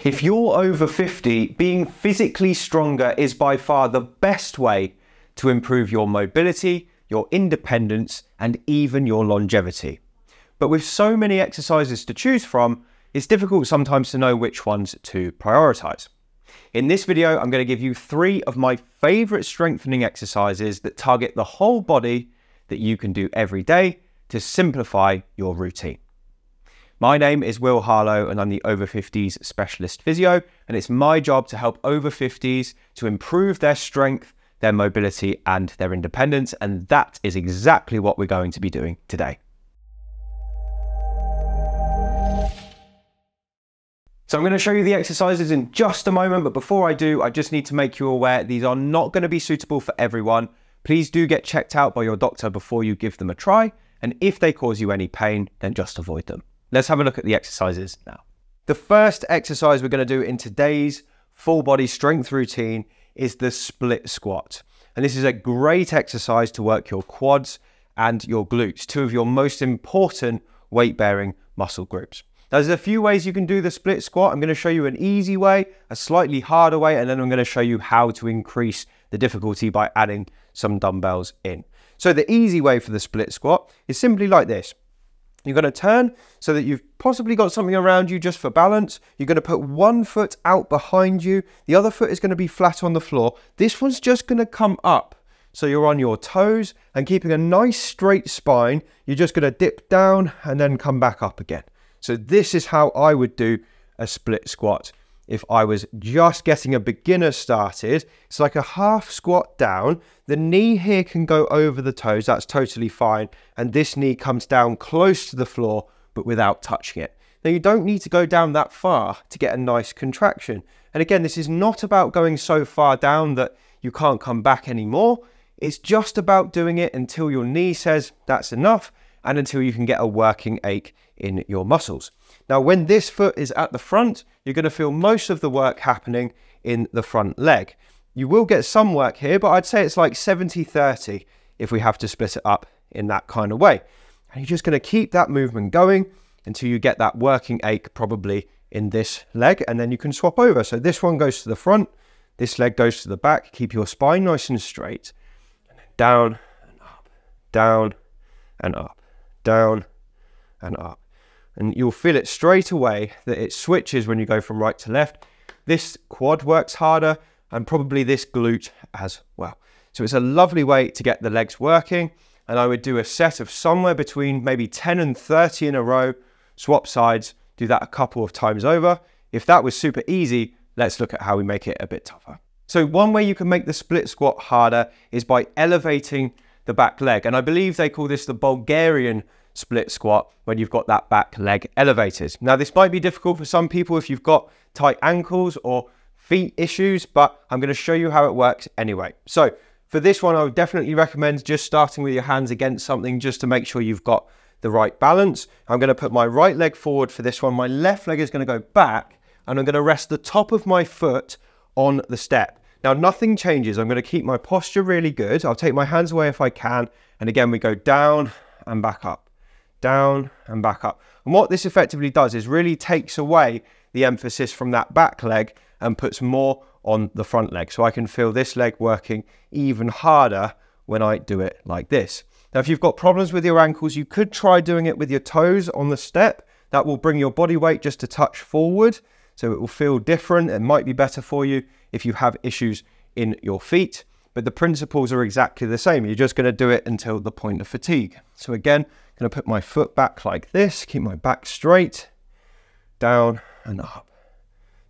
If you're over 50, being physically stronger is by far the best way to improve your mobility, your independence, and even your longevity. But with so many exercises to choose from, it's difficult sometimes to know which ones to prioritize. In this video, I'm going to give you 3 of my favorite strengthening exercises that target the whole body that you can do every day to simplify your routine. My name is Harlow and I'm the Over-Fifties specialist physio, and it's my job to help over 50s to improve their strength, their mobility and their independence, and that is exactly what we're going to be doing today. So I'm going to show you the exercises in just a moment, but before I do, I just need to make you aware these are not going to be suitable for everyone. Please do get checked out by your doctor before you give them a try, and if they cause you any pain, then just avoid them. Let's have a look at the exercises now. The first exercise we're going to do in today's full body strength routine is the split squat. And this is a great exercise to work your quads and your glutes, 2 of your most important weight-bearing muscle groups. Now, there's a few ways you can do the split squat. I'm going to show you an easy way, a slightly harder way, and then I'm going to show you how to increase the difficulty by adding some dumbbells in. So the easy way for the split squat is simply like this. You're going to turn so that you've possibly got something around you just for balance. You're going to put one foot out behind you. The other foot is going to be flat on the floor. This one's just going to come up. So you're on your toes and keeping a nice straight spine. You're just going to dip down and then come back up again. So this is how I would do a split squat. If I was just getting a beginner started, it's like a half squat down. The knee here can go over the toes, that's totally fine. And this knee comes down close to the floor, but without touching it. Now you don't need to go down that far to get a nice contraction. And again, this is not about going so far down that you can't come back anymore. It's just about doing it until your knee says that's enough and until you can get a working ache in your muscles. Now, when this foot is at the front, you're going to feel most of the work happening in the front leg. You will get some work here, but I'd say it's like 70-30 if we have to split it up in that kind of way. And you're just going to keep that movement going until you get that working ache probably in this leg, and then you can swap over. So this one goes to the front, this leg goes to the back. Keep your spine nice and straight. And then down and up, down and up, down and up. And you'll feel it straight away that it switches when you go from right to left. This quad works harder and probably this glute as well. So it's a lovely way to get the legs working. And I would do a set of somewhere between maybe 10 and 30 in a row, swap sides, do that a couple of times over. If that was super easy, let's look at how we make it a bit tougher. So one way you can make the split squat harder is by elevating the back leg. And I believe they call this the Bulgarian split squat when you've got that back leg elevated. Now, this might be difficult for some people if you've got tight ankles or feet issues, but I'm going to show you how it works anyway. So for this one, I would definitely recommend just starting with your hands against something just to make sure you've got the right balance. I'm going to put my right leg forward for this one. My left leg is going to go back and I'm going to rest the top of my foot on the step. Now, nothing changes. I'm going to keep my posture really good. I'll take my hands away if I can. And again, we go down and back up. Down and back up. And what this effectively does is really takes away the emphasis from that back leg and puts more on the front leg. So I can feel this leg working even harder when I do it like this. Now, if you've got problems with your ankles, you could try doing it with your toes on the step. That will bring your body weight just a touch forward. So it will feel different. It might be better for you if you have issues in your feet. But the principles are exactly the same. You're just going to do it until the point of fatigue. So again, I'm going to put my foot back like this, keep my back straight, down and up,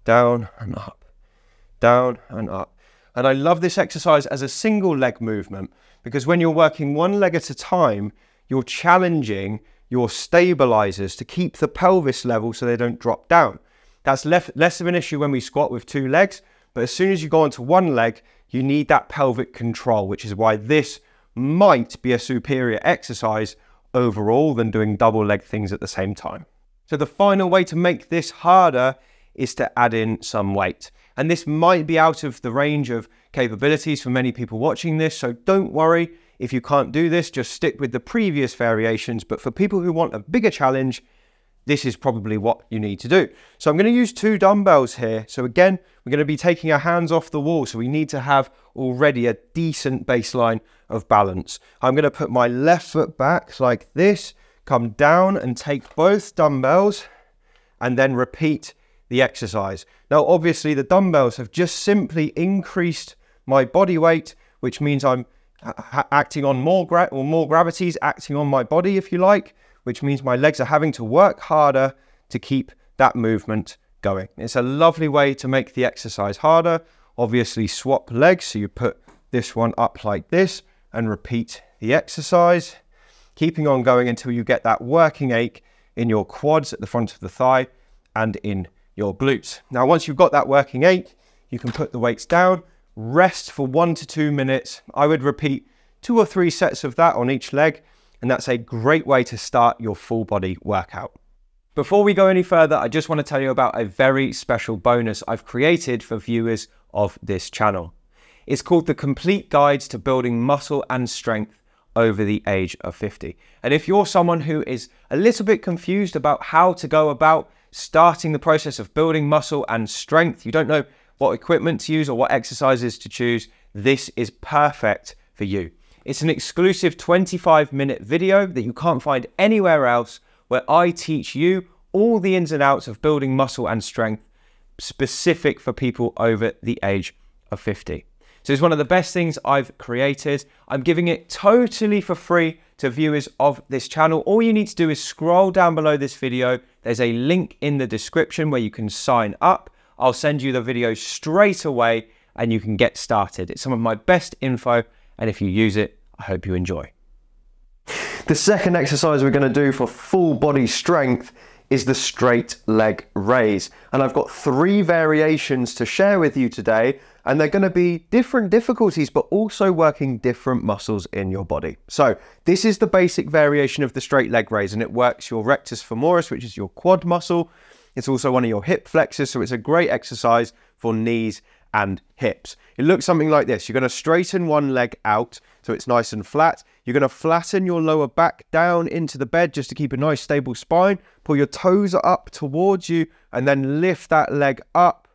down and up, down and up. And I love this exercise as a single leg movement because when you're working one leg at a time, you're challenging your stabilizers to keep the pelvis level so they don't drop down. That's less of an issue when we squat with 2 legs, but as soon as you go onto one leg, you need that pelvic control, which is why this might be a superior exercise overall than doing double leg things at the same time. So the final way to make this harder is to add in some weight. And this might be out of the range of capabilities for many people watching this, so don't worry if you can't do this, just stick with the previous variations. But for people who want a bigger challenge, this is probably what you need to do. So I'm going to use 2 dumbbells here. So again, we're going to be taking our hands off the wall. So we need to have already a decent baseline of balance. I'm going to put my left foot back like this, come down and take both dumbbells and then repeat the exercise. Now, obviously the dumbbells have just simply increased my body weight, which means I'm acting on more gravity's acting on my body, if you like, which means my legs are having to work harder to keep that movement going. It's a lovely way to make the exercise harder. Obviously swap legs, so you put this one up like this and repeat the exercise, keeping on going until you get that working ache in your quads at the front of the thigh and in your glutes. Now, once you've got that working ache, you can put the weights down, rest for 1 to 2 minutes. I would repeat 2 or 3 sets of that on each leg, and that's a great way to start your full body workout. Before we go any further, I just want to tell you about a very special bonus I've created for viewers of this channel. It's called the Complete Guides to Building Muscle and Strength over the age of 50. And if you're someone who is a little bit confused about how to go about starting the process of building muscle and strength, you don't know what equipment to use or what exercises to choose, this is perfect for you. It's an exclusive 25-minute video that you can't find anywhere else, where I teach you all the ins and outs of building muscle and strength specific for people over the age of 50. So it's one of the best things I've created. I'm giving it totally for free to viewers of this channel. All you need to do is scroll down below this video. There's a link in the description where you can sign up. I'll send you the video straight away and you can get started. It's some of my best info, and if you use it, I hope you enjoy. The second exercise we're going to do for full body strength is the straight leg raise. And I've got 3 variations to share with you today, and they're going to be different difficulties, but also working different muscles in your body. So this is the basic variation of the straight leg raise, and it works your rectus femoris, which is your quad muscle. It's also one of your hip flexors, so it's a great exercise for knees and hips. It looks something like this. You're going to straighten one leg out so it's nice and flat. You're going to flatten your lower back down into the bed just to keep a nice stable spine. Pull your toes up towards you and then lift that leg up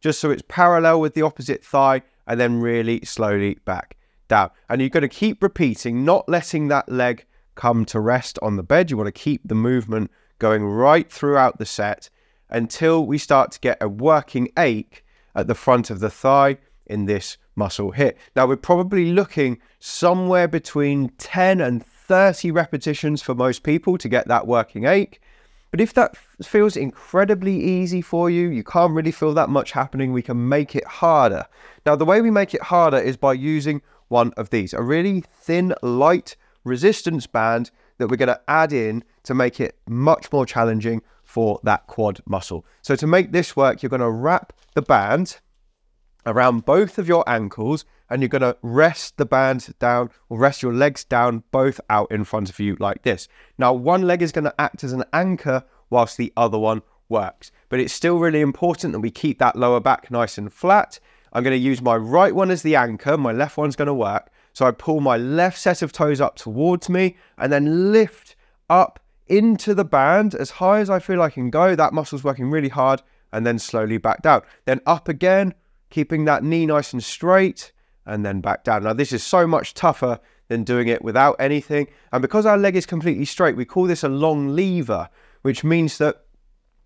just so it's parallel with the opposite thigh, and then really slowly back down. And you're going to keep repeating, not letting that leg come to rest on the bed. You want to keep the movement going right throughout the set until we start to get a working ache at the front of the thigh in this muscle here. Now, we're probably looking somewhere between 10 and 30 repetitions for most people to get that working ache. But if that feels incredibly easy for you, you can't really feel that much happening, we can make it harder. Now, the way we make it harder is by using one of these, a really thin, light resistance band that we're going to add in to make it much more challenging for that quad muscle. So to make this work, you're going to wrap the band around both of your ankles, and you're going to rest the band down, or rest your legs down, both out in front of you like this. Now, one leg is going to act as an anchor whilst the other one works, but it's still really important that we keep that lower back nice and flat. I'm going to use my right one as the anchor, my left one's going to work. So I pull my left set of toes up towards me and then lift up into the band as high as I feel I can go. That muscle's working really hard, and then slowly back down. Then up again, keeping that knee nice and straight, and then back down. Now, this is so much tougher than doing it without anything. And because our leg is completely straight, we call this a long lever, which means that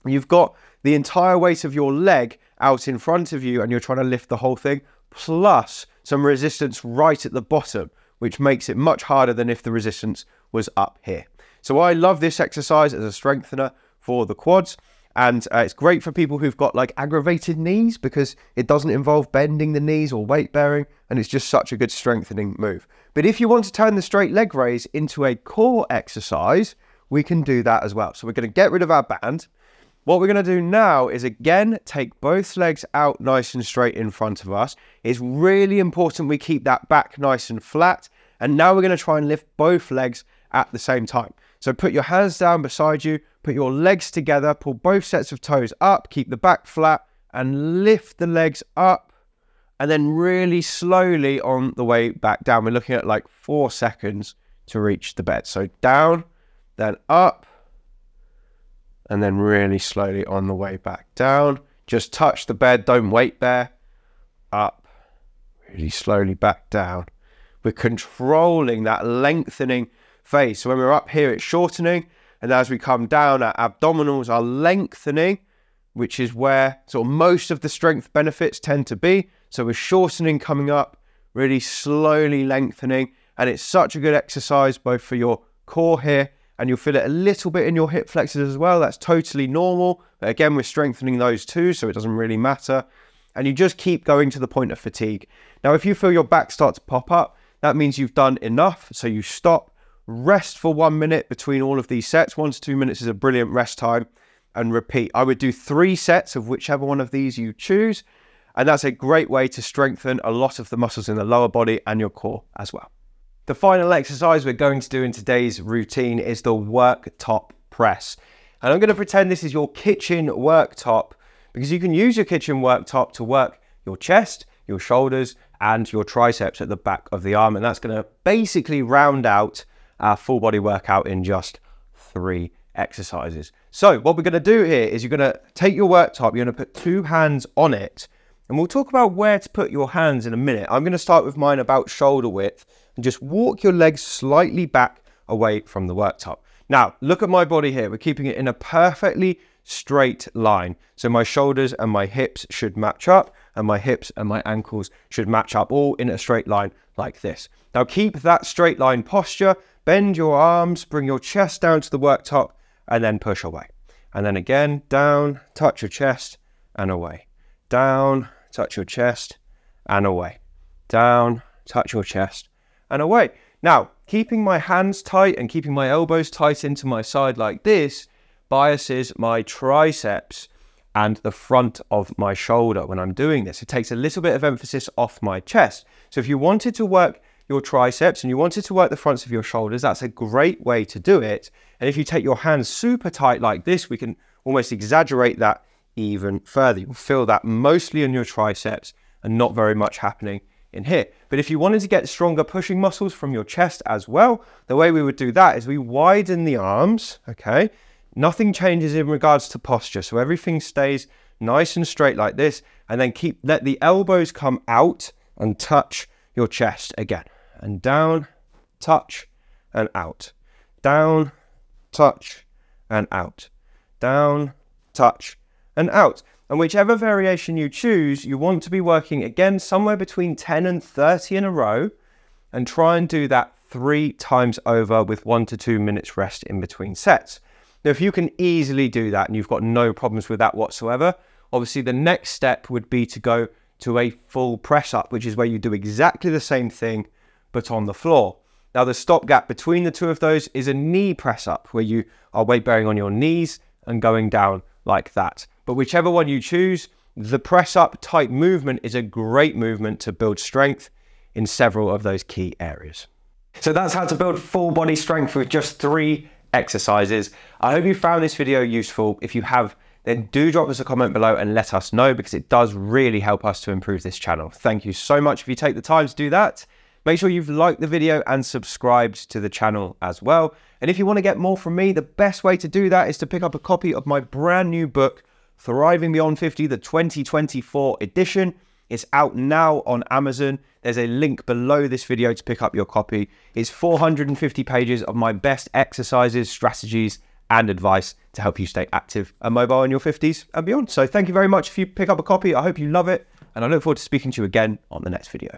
you've got the entire weight of your leg out in front of you and you're trying to lift the whole thing, plus some resistance right at the bottom, which makes it much harder than if the resistance was up here. So I love this exercise as a strengthener for the quads. And it's great for people who've got like aggravated knees because it doesn't involve bending the knees or weight bearing, and it's just such a good strengthening move. But if you want to turn the straight leg raise into a core exercise, we can do that as well. So we're going to get rid of our band. What we're going to do now is again take both legs out nice and straight in front of us. It's really important we keep that back nice and flat. And now we're going to try and lift both legs at the same time. So put your hands down beside you, put your legs together, pull both sets of toes up, keep the back flat, and lift the legs up, and then really slowly on the way back down. We're looking at like 4 seconds to reach the bed. So down, then up, and then really slowly on the way back down. Just touch the bed, don't wait there. Up, really slowly back down. We're controlling that lengthening phase. So when we're up here, it's shortening. And as we come down, our abdominals are lengthening, which is where sort of most of the strength benefits tend to be. So we're shortening coming up, really slowly lengthening. And it's such a good exercise, both for your core here, and you'll feel it a little bit in your hip flexors as well. That's totally normal. But again, we're strengthening those too, so it doesn't really matter. And you just keep going to the point of fatigue. Now, if you feel your back start to pop up, that means you've done enough. So you stop, rest for 1 minute between all of these sets. 1 to 2 minutes is a brilliant rest time, and repeat. I would do 3 sets of whichever one of these you choose. And that's a great way to strengthen a lot of the muscles in the lower body and your core as well. The final exercise we're going to do in today's routine is the worktop press. And I'm going to pretend this is your kitchen worktop, because you can use your kitchen worktop to work your chest, your shoulders, and your triceps at the back of the arm. And that's going to basically round out our full body workout in just 3 exercises. So what we're going to do here is you're going to take your worktop, you're going to put 2 hands on it, and we'll talk about where to put your hands in a minute. I'm going to start with mine about shoulder width, and just walk your legs slightly back away from the worktop. Now, look at my body here. We're keeping it in a perfectly straight line. So my shoulders and my hips should match up, and my hips and my ankles should match up, all in a straight line like this. Now keep that straight line posture, bend your arms, bring your chest down to the worktop, and then push away. And then again, down, touch your chest, and away. Down, touch your chest, and away. Down, touch your chest, and away. Now, keeping my hands tight and keeping my elbows tight into my side like this biases my triceps and the front of my shoulder when I'm doing this. It takes a little bit of emphasis off my chest. So if you wanted to work your triceps and you wanted to work the fronts of your shoulders, that's a great way to do it. And if you take your hands super tight like this, we can almost exaggerate that even further. You'll feel that mostly in your triceps and not very much happening in here. But if you wanted to get stronger pushing muscles from your chest as well, the way we would do that is we widen the arms, okay? Nothing changes in regards to posture. So everything stays nice and straight like this, and then let the elbows come out and touch your chest again. And down, touch, and out. Down, touch, and out. Down, touch, and out. And whichever variation you choose, you want to be working again somewhere between 10 and 30 in a row, and try and do that 3 times over with 1 to 2 minutes rest in between sets. Now, if you can easily do that and you've got no problems with that whatsoever, obviously the next step would be to go to a full press up, which is where you do exactly the same thing, but on the floor. Now, the stopgap between the two of those is a knee press up, where you are weight bearing on your knees and going down like that. But whichever one you choose, the press up type movement is a great movement to build strength in several of those key areas. So that's how to build full body strength with just 3 exercises. I hope you found this video useful. If you have, then do drop us a comment below and let us know, because it does really help us to improve this channel. Thank you so much if you take the time to do that. Make sure you've liked the video and subscribed to the channel as well. And if you want to get more from me, the best way to do that is to pick up a copy of my brand new book, Thriving Beyond 50, the 2024 edition. It's out now on Amazon. There's a link below this video to pick up your copy. It's 450 pages of my best exercises, strategies, and advice to help you stay active and mobile in your 50s and beyond. So thank you very much if you pick up a copy. I hope you love it, and I look forward to speaking to you again on the next video.